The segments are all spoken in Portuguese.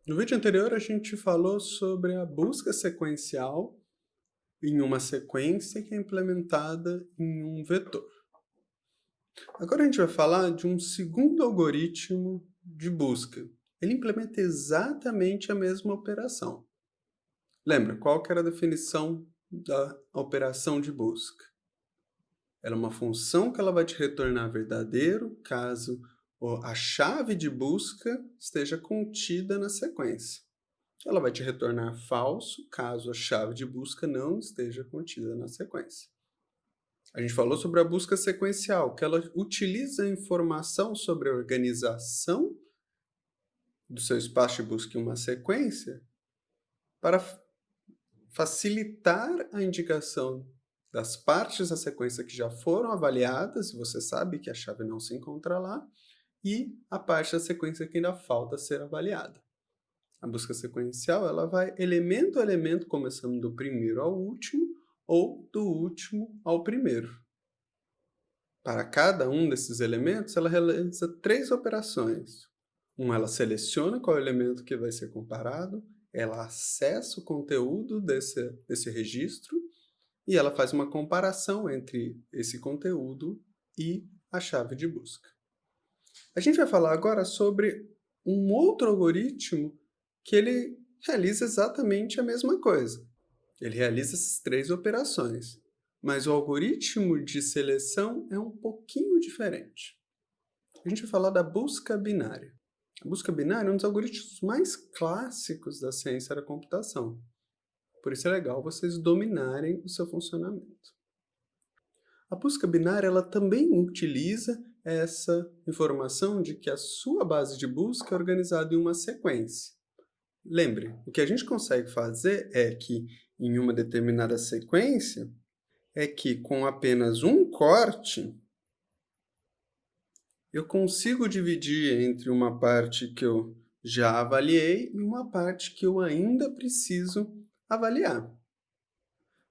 No vídeo anterior, a gente falou sobre a busca sequencial em uma sequência que é implementada em um vetor. Agora a gente vai falar de um segundo algoritmo de busca. Ele implementa exatamente a mesma operação. Lembra, qual que era a definição da operação de busca? Ela é uma função que ela vai te retornar verdadeiro caso a chave de busca esteja contida na sequência. Ela vai te retornar falso caso a chave de busca não esteja contida na sequência. A gente falou sobre a busca sequencial, que ela utiliza a informação sobre a organização do seu espaço de busca em uma sequência para facilitar a indicação das partes da sequência que já foram avaliadas, e você sabe que a chave não se encontra lá, e a parte da sequência que ainda falta ser avaliada. A busca sequencial ela vai elemento a elemento, começando do primeiro ao último, ou do último ao primeiro. Para cada um desses elementos, ela realiza 3 operações. Ela seleciona qual elemento que vai ser comparado, ela acessa o conteúdo desse registro, e ela faz uma comparação entre esse conteúdo e a chave de busca. A gente vai falar agora sobre um outro algoritmo que ele realiza exatamente a mesma coisa. Ele realiza essas 3 operações, mas o algoritmo de seleção é um pouquinho diferente. A gente vai falar da busca binária. A busca binária é um dos algoritmos mais clássicos da ciência da computação. Por isso é legal vocês dominarem o seu funcionamento. A busca binária ela também utiliza essa informação de que a sua base de busca é organizada em uma sequência. Lembre, o que a gente consegue fazer é que, em uma determinada sequência, é que com apenas um corte, eu consigo dividir entre uma parte que eu já avaliei e uma parte que eu ainda preciso avaliar.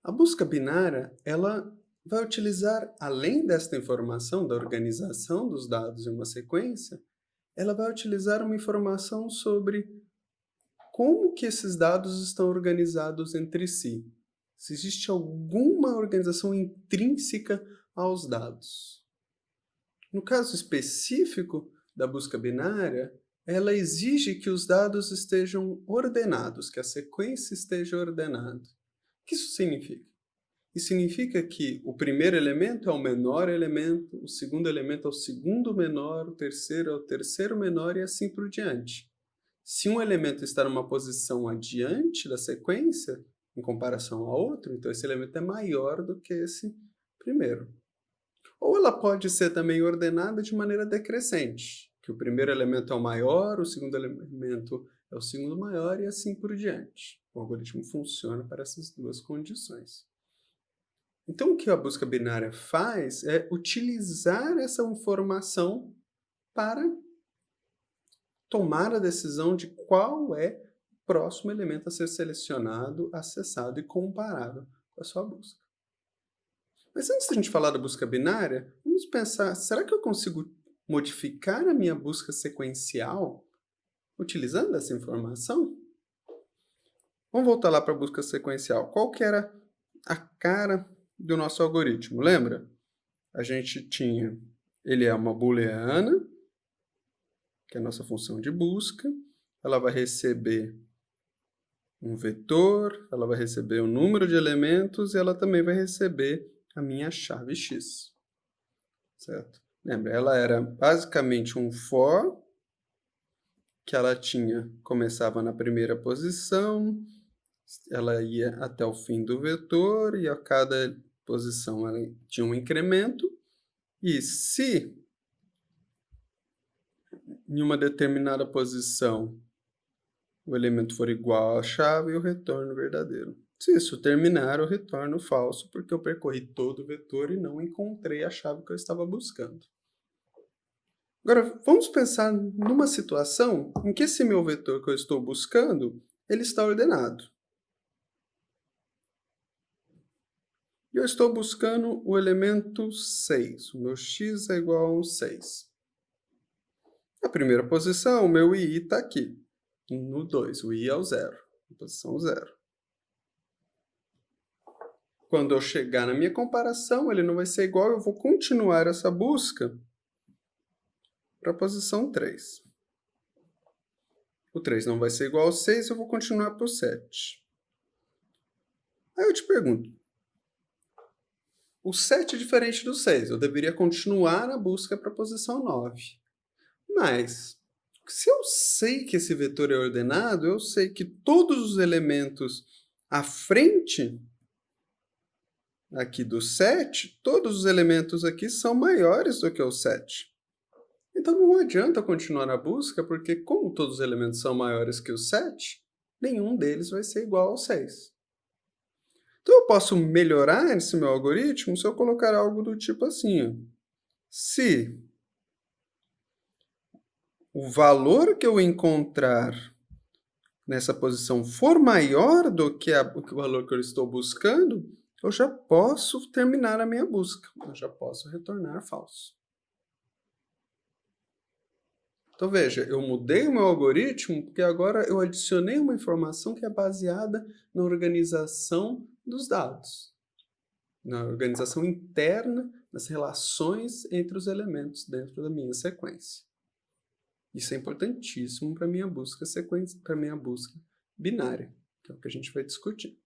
A busca binária, ela vai utilizar, além desta informação da organização dos dados em uma sequência, ela vai utilizar uma informação sobre como que esses dados estão organizados entre si. Se existe alguma organização intrínseca aos dados. No caso específico da busca binária, ela exige que os dados estejam ordenados, que a sequência esteja ordenada. O que isso significa? Isso significa que o primeiro elemento é o menor elemento, o segundo elemento é o segundo menor, o terceiro é o terceiro menor e assim por diante. Se um elemento está numa posição adiante da sequência, em comparação ao outro, então esse elemento é maior do que esse primeiro. Ou ela pode ser também ordenada de maneira decrescente, que o primeiro elemento é o maior, o segundo elemento é o segundo maior e assim por diante. O algoritmo funciona para essas duas condições. Então, o que a busca binária faz é utilizar essa informação para tomar a decisão de qual é o próximo elemento a ser selecionado, acessado e comparado com a sua busca. Mas antes de a gente falar da busca binária, vamos pensar, será que eu consigo modificar a minha busca sequencial utilizando essa informação? Vamos voltar lá para a busca sequencial. Qual que era a cara do nosso algoritmo? Lembra? A gente tinha, ele é uma booleana, que é a nossa função de busca. Ela vai receber um vetor, ela vai receber um número de elementos e ela também vai receber a minha chave x. Certo? Lembra, ela era basicamente um for, que ela começava na primeira posição, ela ia até o fim do vetor e a cada posição ela tinha um incremento. E se em uma determinada posição o elemento for igual à chave, eu retorno verdadeiro. Se isso terminar, eu retorno falso, porque eu percorri todo o vetor e não encontrei a chave que eu estava buscando. Agora, vamos pensar numa situação em que esse meu vetor que eu estou buscando, ele está ordenado. E eu estou buscando o elemento 6. O meu x é igual a um 6. Na primeira posição, o meu i está aqui, no 2. O i é o 0, posição 0. Quando eu chegar na minha comparação, ele não vai ser igual, eu vou continuar essa busca para a posição 3. O 3 não vai ser igual ao 6, eu vou continuar para o 7. Aí eu te pergunto, o 7 é diferente do 6, eu deveria continuar a busca para a posição 9. Mas, se eu sei que esse vetor é ordenado, eu sei que todos os elementos à frente aqui do 7, todos os elementos aqui são maiores do que o 7. Então não adianta continuar a busca, porque como todos os elementos são maiores que o 7, nenhum deles vai ser igual ao 6. Então eu posso melhorar esse meu algoritmo se eu colocar algo do tipo assim, ó. Se o valor que eu encontrar nessa posição for maior do que o valor que eu estou buscando, eu já posso terminar a minha busca. Eu já posso retornar falso. Então, veja, eu mudei o meu algoritmo porque agora eu adicionei uma informação que é baseada na organização dos dados, na organização interna das relações entre os elementos dentro da minha sequência. Isso é importantíssimo para a minha busca para minha busca binária, que é o que a gente vai discutir.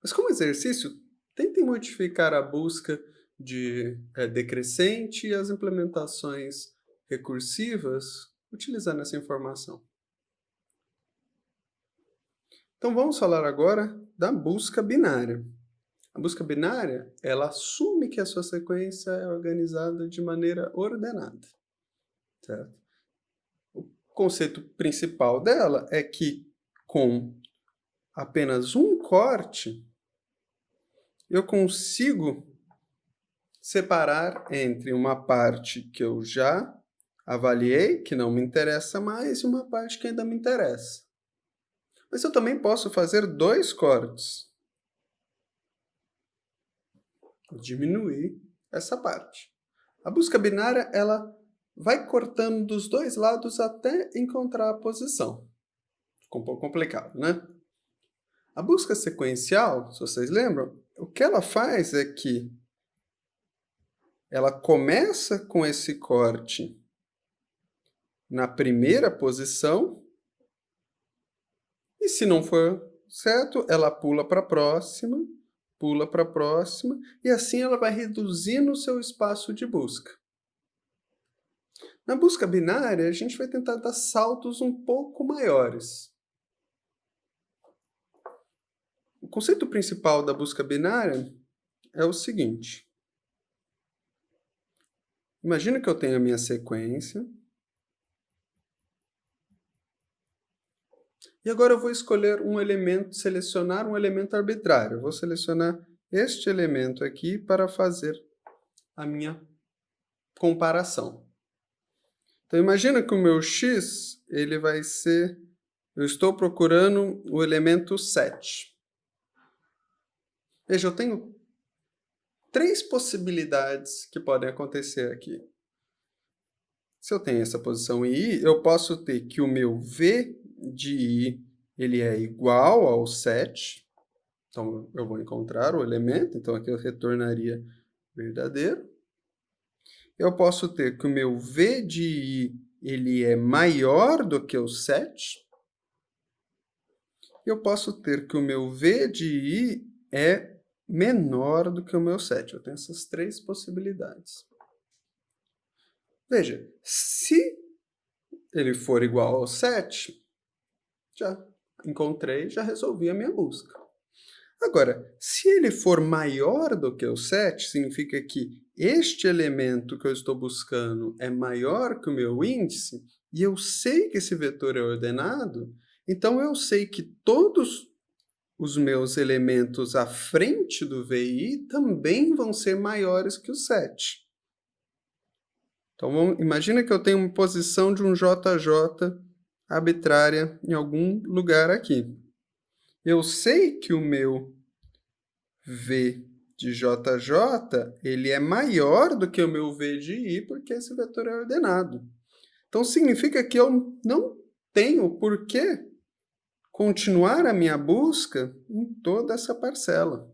Mas como exercício, tentem modificar a busca de decrescente e as implementações recursivas utilizando essa informação. Então vamos falar agora da busca binária. A busca binária, ela assume que a sua sequência é organizada de maneira ordenada, certo? O conceito principal dela é que com apenas um corte, eu consigo separar entre uma parte que eu já avaliei, que não me interessa mais, e uma parte que ainda me interessa. Mas eu também posso fazer 2 cortes. Diminuir essa parte. A busca binária, ela vai cortando dos 2 lados até encontrar a posição. Ficou um pouco complicado, né? A busca sequencial, se vocês lembram, o que ela faz é que ela começa com esse corte na primeira posição, e se não for certo, ela pula para a próxima, e assim ela vai reduzindo o seu espaço de busca. Na busca binária, a gente vai tentar dar saltos um pouco maiores. O conceito principal da busca binária é o seguinte. Imagina que eu tenho a minha sequência. E agora eu vou escolher um elemento, selecionar um elemento arbitrário. Eu vou selecionar este elemento aqui para fazer a minha comparação. Então imagina que o meu x, ele vai ser, eu estou procurando o elemento 7. Veja, eu tenho 3 possibilidades que podem acontecer aqui. Se eu tenho essa posição em I, eu posso ter que o meu V de I ele é igual ao 7. Então, eu vou encontrar o elemento. Então, aqui eu retornaria verdadeiro. Eu posso ter que o meu V de I ele é maior do que o 7. Eu posso ter que o meu V de I é menor do que o meu 7. Eu tenho essas 3 possibilidades. Veja, se ele for igual ao 7, já encontrei, já resolvi a minha busca. Agora, se ele for maior do que o 7, significa que este elemento que eu estou buscando é maior que o meu índice, e eu sei que esse vetor é ordenado, então eu sei que todos os meus elementos à frente do VI também vão ser maiores que o 7. Então, imagina que eu tenho uma posição de um JJ arbitrária em algum lugar aqui. Eu sei que o meu V de JJ ele é maior do que o meu V de I, porque esse vetor é ordenado. Então, significa que eu não tenho por que continuar a minha busca em toda essa parcela.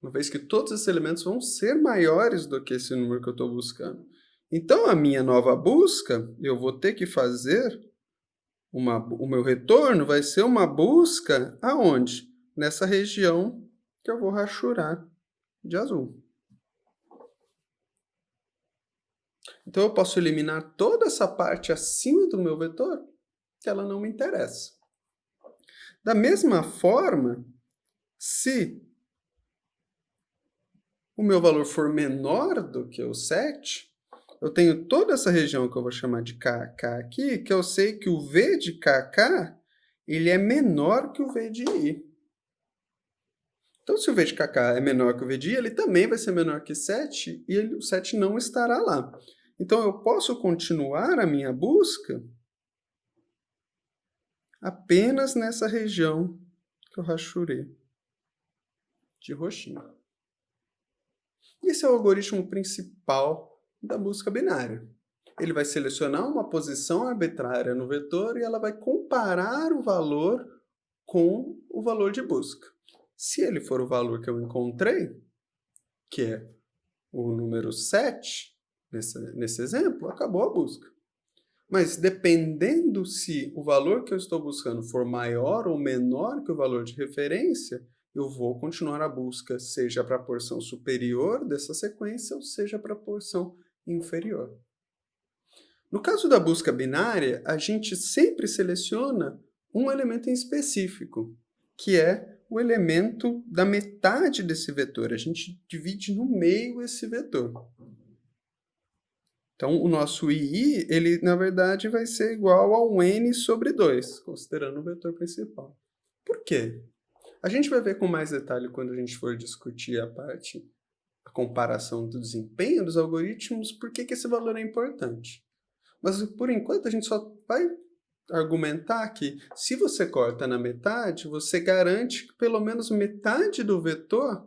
Uma vez que todos esses elementos vão ser maiores do que esse número que eu estou buscando. Então, a minha nova busca, eu vou ter que fazer, o meu retorno vai ser uma busca aonde? Nessa região que eu vou rachurar de azul. Então, eu posso eliminar toda essa parte acima do meu vetor, que ela não me interessa. Da mesma forma, se o meu valor for menor do que o 7, eu tenho toda essa região que eu vou chamar de KK aqui, que eu sei que o V de KK ele é menor que o V de I. Então, se o V de KK é menor que o V de I, ele também vai ser menor que 7 e o 7 não estará lá. Então, eu posso continuar a minha busca apenas nessa região que eu rachurei de roxinho. Esse é o algoritmo principal da busca binária. Ele vai selecionar uma posição arbitrária no vetor e ela vai comparar o valor com o valor de busca. Se ele for o valor que eu encontrei, que é o número 7, nesse exemplo, acabou a busca. Mas dependendo se o valor que eu estou buscando for maior ou menor que o valor de referência, eu vou continuar a busca, seja para a porção superior dessa sequência, ou seja para a porção inferior. No caso da busca binária, a gente sempre seleciona um elemento em específico, que é o elemento da metade desse vetor. A gente divide no meio esse vetor. Então, o nosso II, ele, na verdade, vai ser igual ao n sobre 2, considerando o vetor principal. Por quê? A gente vai ver com mais detalhe quando a gente for discutir a comparação do desempenho dos algoritmos, por que esse valor é importante. Mas, por enquanto, a gente só vai argumentar que, se você corta na metade, você garante que pelo menos metade do vetor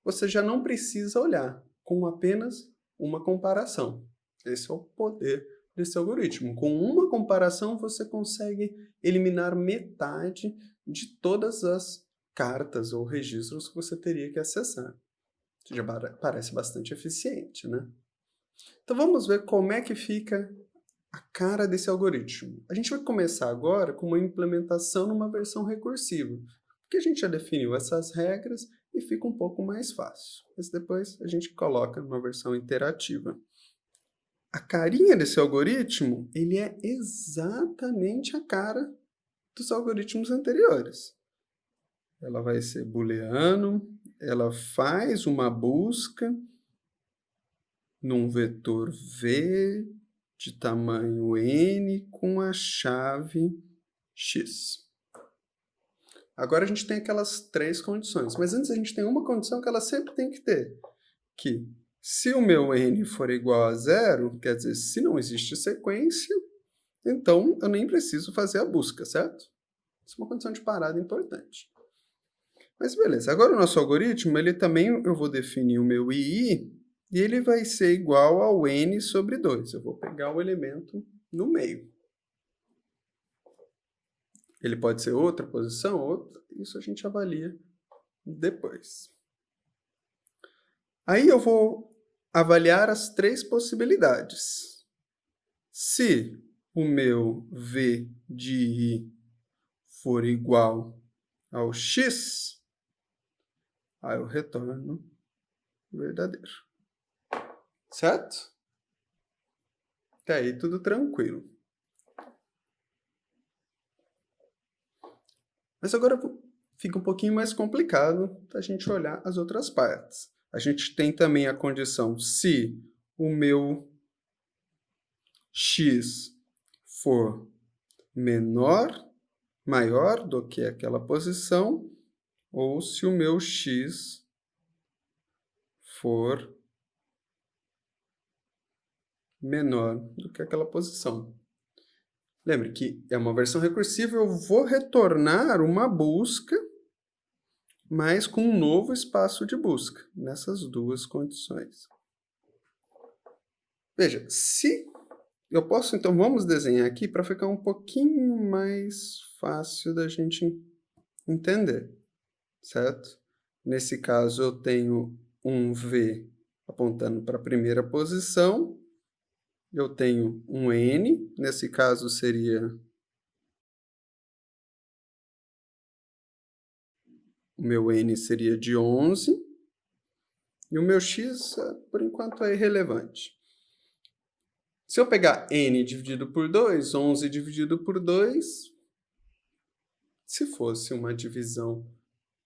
você já não precisa olhar, com apenas uma comparação. Esse é o poder desse algoritmo. Com uma comparação, você consegue eliminar metade de todas as cartas ou registros que você teria que acessar. Isso já parece bastante eficiente, né? Então vamos ver como é que fica a cara desse algoritmo. A gente vai começar agora com uma implementação numa versão recursiva, porque a gente já definiu essas regras e fica um pouco mais fácil. Mas depois a gente coloca numa versão interativa. A carinha desse algoritmo, ele é exatamente a cara dos algoritmos anteriores. Ela vai ser booleano, ela faz uma busca num vetor V de tamanho n com a chave x. Agora a gente tem aquelas 3 condições, mas antes a gente tem uma condição que ela sempre tem que ter, que se o meu n for igual a 0, quer dizer, se não existe sequência, então eu nem preciso fazer a busca, certo? Isso é uma condição de parada importante. Mas beleza, agora o nosso algoritmo, ele também, eu vou definir o meu II, e ele vai ser igual ao n sobre 2. Eu vou pegar o elemento no meio. Ele pode ser outra posição, outra, isso a gente avalia depois. Aí eu vou avaliar as 3 possibilidades. Se o meu V de I for igual ao x, aí eu retorno verdadeiro. Certo? Até aí tudo tranquilo. Mas agora fica um pouquinho mais complicado para a gente olhar as outras partes. A gente tem também a condição se o meu x for maior do que aquela posição, ou se o meu x for menor do que aquela posição. Lembre que é uma versão recursiva, eu vou retornar uma busca, mas com um novo espaço de busca, nessas 2 condições. Veja, se eu posso, então, vamos desenhar aqui para ficar um pouquinho mais fácil da gente entender, certo? Nesse caso, eu tenho um V apontando para a primeira posição, eu tenho um N, nesse caso seria o meu N seria de 11, e o meu X, por enquanto, é irrelevante. Se eu pegar N dividido por 2, 11 dividido por 2, se fosse uma divisão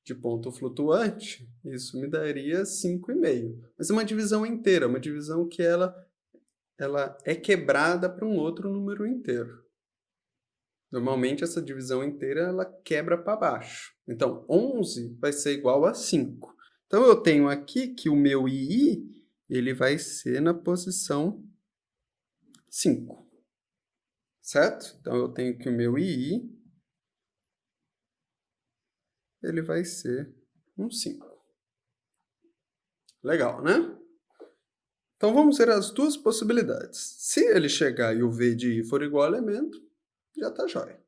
de ponto flutuante, isso me daria 5,5. Mas é uma divisão inteira, uma divisão que ela é quebrada para um outro número inteiro. Normalmente, essa divisão inteira ela quebra para baixo. Então, 11 vai ser igual a 5. Então, eu tenho aqui que o meu II ele vai ser na posição 5. Certo? Então, eu tenho que o meu II ele vai ser um 5. Legal, né? Então, vamos ver as duas possibilidades. Se ele chegar e o V de I for igual ao elemento, já está jóia.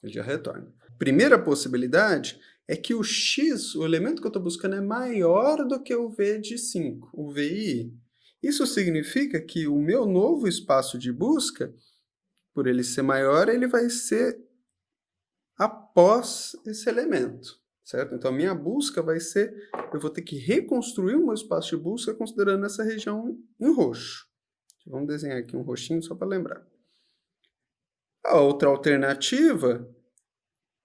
Ele já retorna. Primeira possibilidade é que o X, o elemento que eu estou buscando, é maior do que o V de 5, o VI. Isso significa que o meu novo espaço de busca, por ele ser maior, ele vai ser após esse elemento, certo? Então, a minha busca vai ser, eu vou ter que reconstruir o meu espaço de busca considerando essa região em roxo. Vamos desenhar aqui um roxinho só para lembrar. A outra alternativa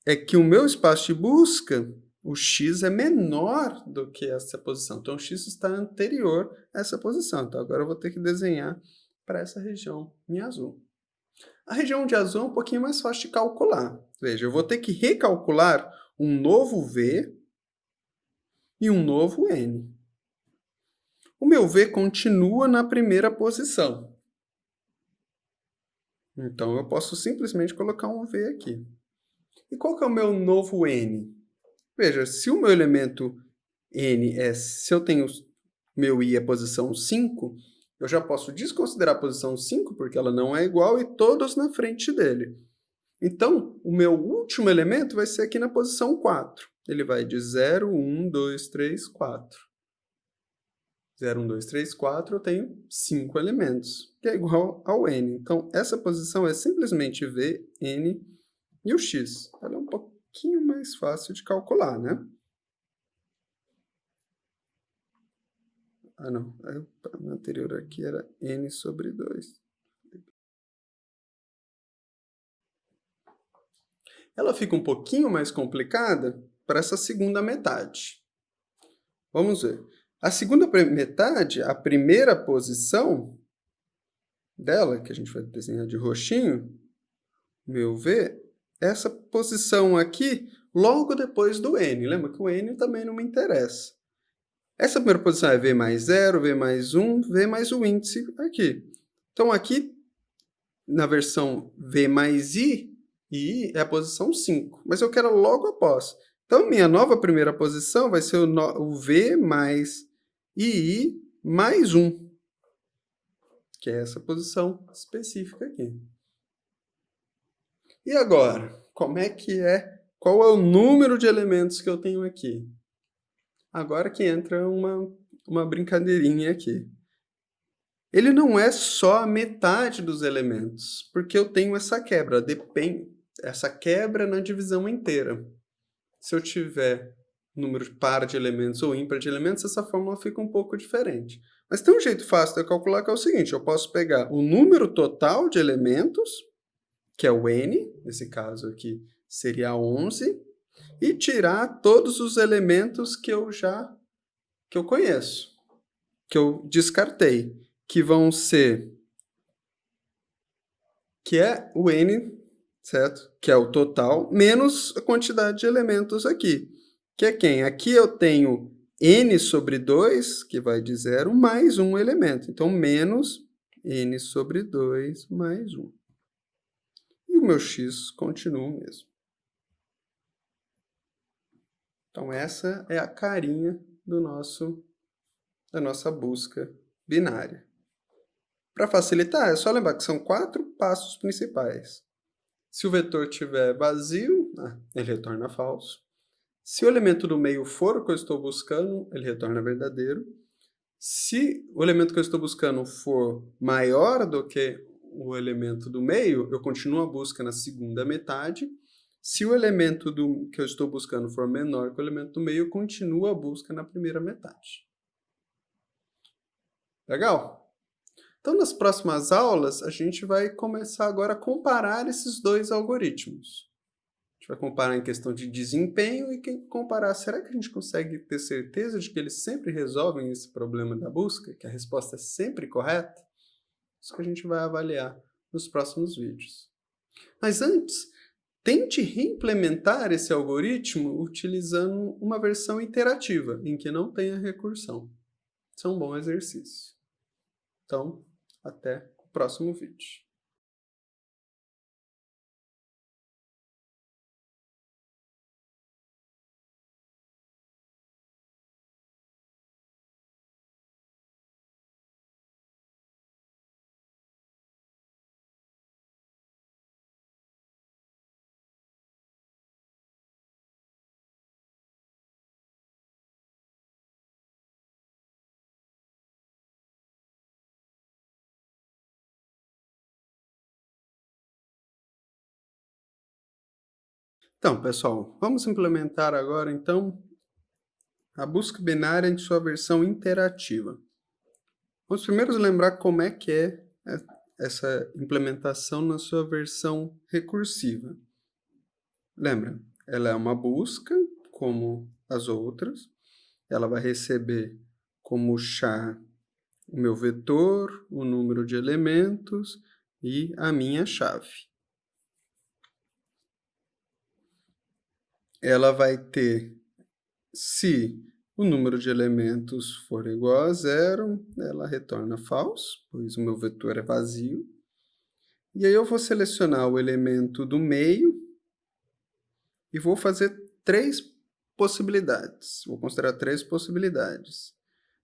é que o meu espaço de busca, o x é menor do que essa posição. Então, o x está anterior a essa posição. Então, agora eu vou ter que desenhar para essa região em azul. A região de azul é um pouquinho mais fácil de calcular. Veja, eu vou ter que recalcular um novo v e um novo n. O meu v continua na primeira posição. Então, eu posso simplesmente colocar um v aqui. E qual que é o meu novo n? Veja, se o meu elemento n é, se eu tenho meu i é posição 5, eu já posso desconsiderar a posição 5, porque ela não é igual, e todos na frente dele. Então, o meu último elemento vai ser aqui na posição 4. Ele vai de 0, 1, 2, 3, 4. 0, 1, 2, 3, 4, eu tenho 5 elementos, que é igual ao n. Então, essa posição é simplesmente v, n e o x. Ela é um pouquinho mais fácil de calcular, né? Ah, não. O anterior aqui era n sobre 2. Ela fica um pouquinho mais complicada para essa segunda metade. Vamos ver. A segunda metade, a primeira posição dela, que a gente vai desenhar de roxinho, meu V, essa posição aqui, logo depois do n. Lembra que o n também não me interessa. Essa primeira posição é V mais 0, V mais 1, V mais o índice aqui. Então, aqui, na versão V mais I, e I é a posição 5, mas eu quero logo após. Então, minha nova primeira posição vai ser o V mais II mais 1, que é essa posição específica aqui. E agora, como é que é? Qual é o número de elementos que eu tenho aqui? Agora que entra uma brincadeirinha aqui. Ele não é só a metade dos elementos, porque eu tenho essa quebra, essa quebra na divisão inteira. Se eu tiver número par de elementos ou ímpar de elementos, essa fórmula fica um pouco diferente. Mas tem um jeito fácil de eu calcular que é o seguinte, eu posso pegar o número total de elementos, que é o n, nesse caso aqui seria 11, e tirar todos os elementos que eu conheço, que eu descartei, que vão ser, que é o n, certo? Que é o total, menos a quantidade de elementos aqui, que é quem? Aqui eu tenho n sobre 2, que vai de 0, mais um elemento. Então, menos n sobre 2 mais 1. E o meu x continua o mesmo. Então, essa é a carinha da nossa busca binária. Para facilitar, é só lembrar que são 4 passos principais. Se o vetor estiver vazio, ele retorna falso. Se o elemento do meio for o que eu estou buscando, ele retorna verdadeiro. Se o elemento que eu estou buscando for maior do que o elemento do meio, eu continuo a busca na segunda metade. Se o elemento que eu estou buscando for menor que o elemento do meio, eu continuo a busca na primeira metade. Legal? Então, nas próximas aulas, a gente vai começar agora a comparar esses dois algoritmos. A gente vai comparar em questão de desempenho e comparar, será que a gente consegue ter certeza de que eles sempre resolvem esse problema da busca, que a resposta é sempre correta? Isso que a gente vai avaliar nos próximos vídeos. Mas antes, tente reimplementar esse algoritmo utilizando uma versão iterativa, em que não tenha recursão. Isso é um bom exercício. Então, até o próximo vídeo. Então, pessoal, vamos implementar agora, então, a busca binária em sua versão interativa. Vamos primeiro lembrar como é que é essa implementação na sua versão recursiva. Lembra, ela é uma busca, como as outras. Ela vai receber como char o meu vetor, o número de elementos e a minha chave. Ela vai ter, se o número de elementos for igual a 0, ela retorna falso, pois o meu vetor é vazio. E aí eu vou selecionar o elemento do meio e vou fazer 3 possibilidades. Vou considerar 3 possibilidades.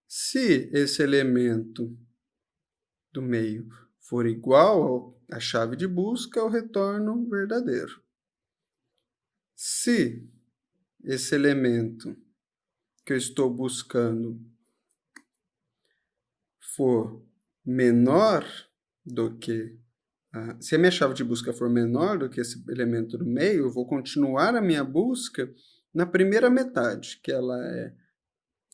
Se esse elemento do meio for igual à chave de busca, eu retorno verdadeiro. Se esse elemento que eu estou buscando for menor do que... se a minha chave de busca for menor do que esse elemento do meio, eu vou continuar a minha busca na primeira metade, que ela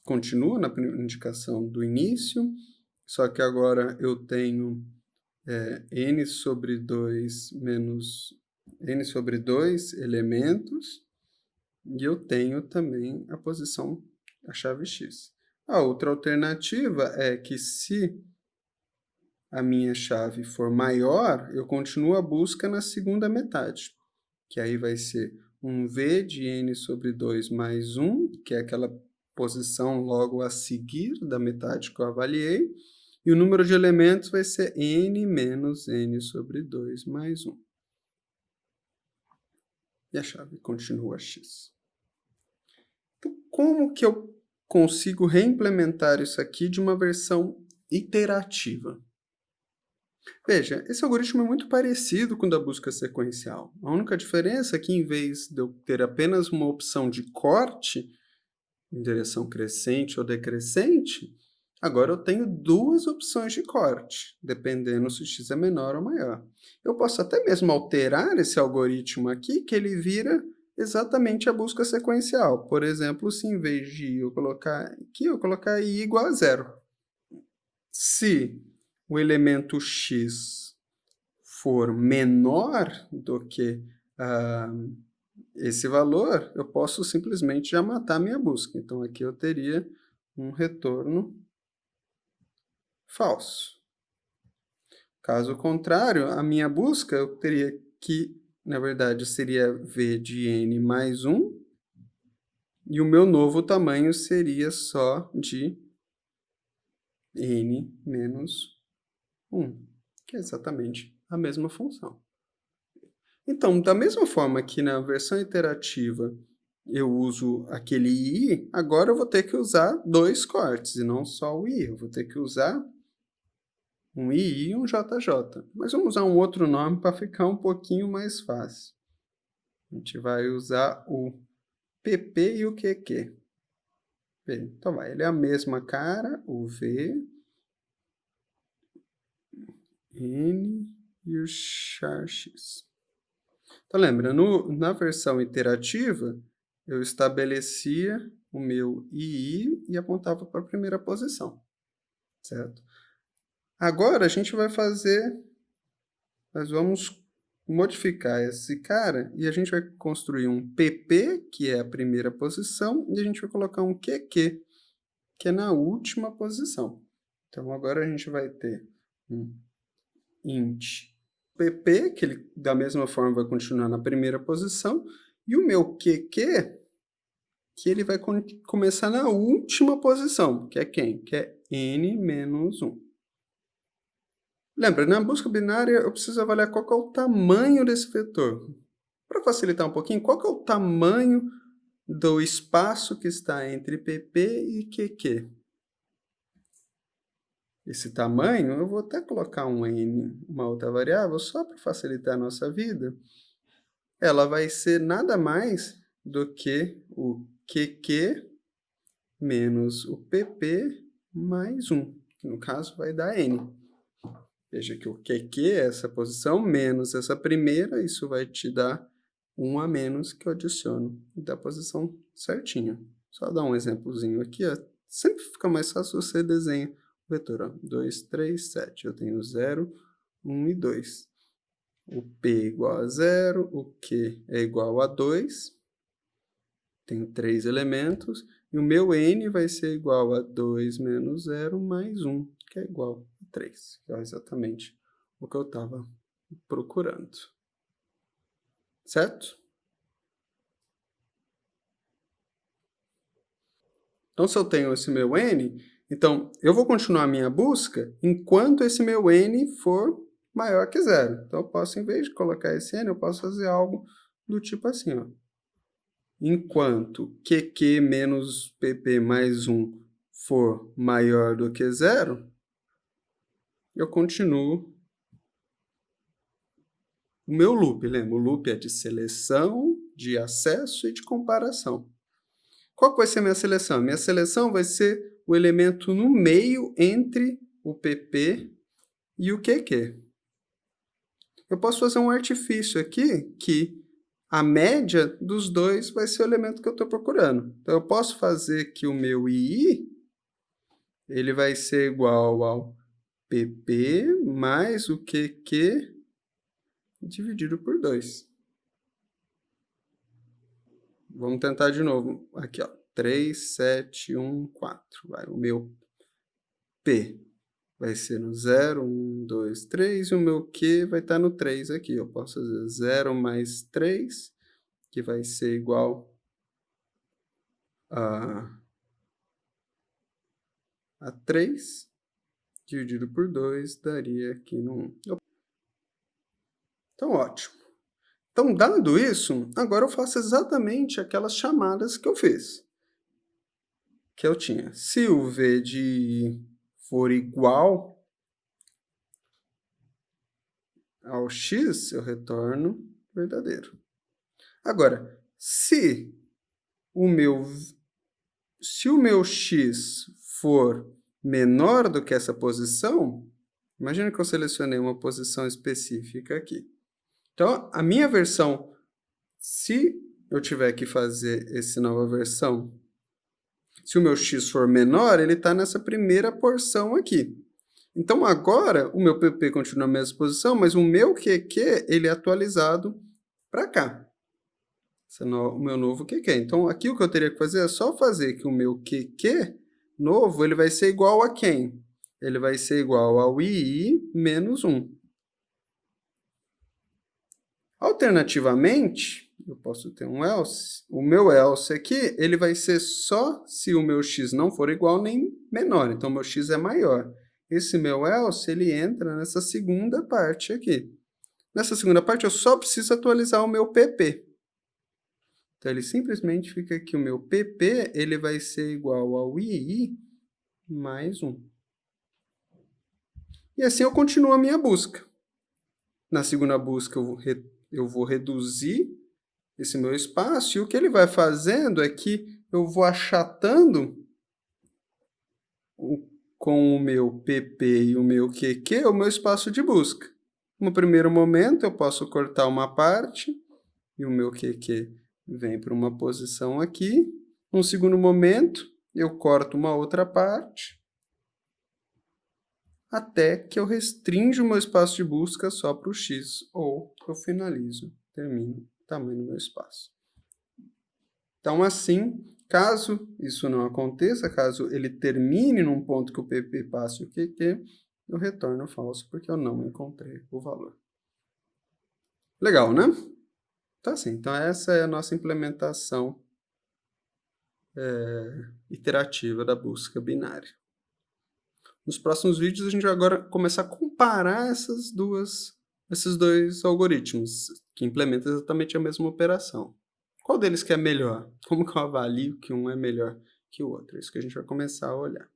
continua na indicação do início, só que agora eu tenho n sobre 2 menos n sobre 2 elementos, e eu tenho também a posição, a chave x. A outra alternativa é que se a minha chave for maior, eu continuo a busca na segunda metade, que aí vai ser um v de n sobre 2 mais 1, que é aquela posição logo a seguir da metade que eu avaliei, e o número de elementos vai ser n menos n sobre 2 mais 1. E a chave continua x. Então, como que eu consigo reimplementar isso aqui de uma versão iterativa? Veja, esse algoritmo é muito parecido com o da busca sequencial. A única diferença é que, em vez de eu ter apenas uma opção de corte, em direção crescente ou decrescente, agora eu tenho 2 opções de corte, dependendo se x é menor ou maior. Eu posso até mesmo alterar esse algoritmo aqui, que ele vira exatamente a busca sequencial. Por exemplo, se em vez de eu colocar aqui, eu colocar i igual a 0. Se o elemento x for menor do que esse valor, eu posso simplesmente já matar minha busca. Então, aqui eu teria um retorno falso. Caso contrário, a minha busca, eu teria que, na verdade, seria v de n mais 1, e o meu novo tamanho seria só de n menos 1, que é exatamente a mesma função. Então, da mesma forma que na versão iterativa eu uso aquele i, agora eu vou ter que usar 2 cortes, e não só o i. Eu vou ter que usar um II e um JJ. Mas vamos usar um outro nome para ficar um pouquinho mais fácil. A gente vai usar o PP e o QQ. Então vai, ele é a mesma cara, o V, N e o char X. Então lembra, na versão iterativa, eu estabelecia o meu II e apontava para a primeira posição, certo? Agora a gente vai nós vamos modificar esse cara e a gente vai construir um PP, que é a primeira posição, e a gente vai colocar um QQ, que é na última posição. Então agora a gente vai ter um int pp, que ele da mesma forma vai continuar na primeira posição, e o meu QQ, que ele vai começar na última posição, que é quem? Que é n menos 1. Lembra, na busca binária eu preciso avaliar qual que é o tamanho desse vetor. Para facilitar um pouquinho, qual que é o tamanho do espaço que está entre pp e qq? Esse tamanho, eu vou até colocar um n, uma outra variável, só para facilitar a nossa vida. Ela vai ser nada mais do que o QQ menos o PP mais 1, que no caso vai dar n. Veja que o QQ é essa posição menos essa primeira, isso vai te dar 1 a menos que eu adiciono da posição certinha. Só dar um exemplozinho aqui, ó. Sempre fica mais fácil você desenhar o vetor, ó. 2, 3, 7. Eu tenho 0, 1 e 2. O P é igual a 0, o Q é igual a 2. Tenho 3 elementos. E o meu N vai ser igual a 2 menos 0 mais 1, que é igual a 3. Que é exatamente o que eu estava procurando. Certo? Então, se eu tenho esse meu N, então eu vou continuar a minha busca enquanto esse meu N for maior que 0. Então, eu posso, em vez de colocar esse N, eu posso fazer algo do tipo assim, ó. Enquanto QQ menos PP mais 1 for maior do que 0, eu continuo o meu loop. Lembra? O loop é de seleção, de acesso e de comparação. Qual que vai ser a minha seleção? Minha seleção vai ser o elemento no meio entre o PP e o QQ. Eu posso fazer um artifício aqui que a média dos dois vai ser o elemento que eu estou procurando. Então, eu posso fazer que o meu II ele vai ser igual ao PP mais o QQ dividido por 2. Vamos tentar de novo. Aqui, ó. 3, 7, 1, 4. Vai, o meu P vai ser no 0, 1, 2, 3. E o meu Q vai estar no 3 aqui. Eu posso fazer 0 mais 3, que vai ser igual a 3, dividido por 2, daria aqui no 1. Então, ótimo. Então, dado isso, agora eu faço exatamente aquelas chamadas que eu fiz. Que eu tinha. Se o V de I for igual ao X, eu retorno verdadeiro. Agora, se o meu X for menor do que essa posição, imagina que eu selecionei uma posição específica aqui. Então, a minha versão, se eu tiver que fazer essa nova versão, se o meu x for menor, ele está nessa primeira porção aqui. Então, agora, o meu PP continua na mesma posição, mas o meu QQ ele é atualizado para cá. Esse é o meu novo QQ. Então, aqui o que eu teria que fazer é só fazer que o meu QQ novo ele vai ser igual a quem? Ele vai ser igual ao II menos 1. Alternativamente, eu posso ter um else. O meu else aqui, ele vai ser só se o meu x não for igual nem menor. Então, o meu x é maior. Esse meu else, ele entra nessa segunda parte aqui. Nessa segunda parte, eu só preciso atualizar o meu pp. Então, ele simplesmente fica aqui, o meu pp, ele vai ser igual ao ii mais 1. E assim eu continuo a minha busca. Na segunda busca eu vou reduzir esse meu espaço, e o que ele vai fazendo é que eu vou achatando com o meu PP e o meu QQ o meu espaço de busca. No primeiro momento eu posso cortar uma parte, e o meu QQ vem para uma posição aqui. No segundo momento, eu corto uma outra parte, até que eu restringo o meu espaço de busca só para o X, ou eu finalizo, termino o tamanho do meu espaço. Então, assim, caso isso não aconteça, caso ele termine num ponto que o PP passe o QQ, eu retorno falso, porque eu não encontrei o valor. Legal, né? Então, assim, então essa é a nossa implementação iterativa da busca binária. Nos próximos vídeos a gente vai agora começar a comparar esses dois algoritmos que implementam exatamente a mesma operação. Qual deles que é melhor? Como que eu avalio que um é melhor que o outro? É isso que a gente vai começar a olhar.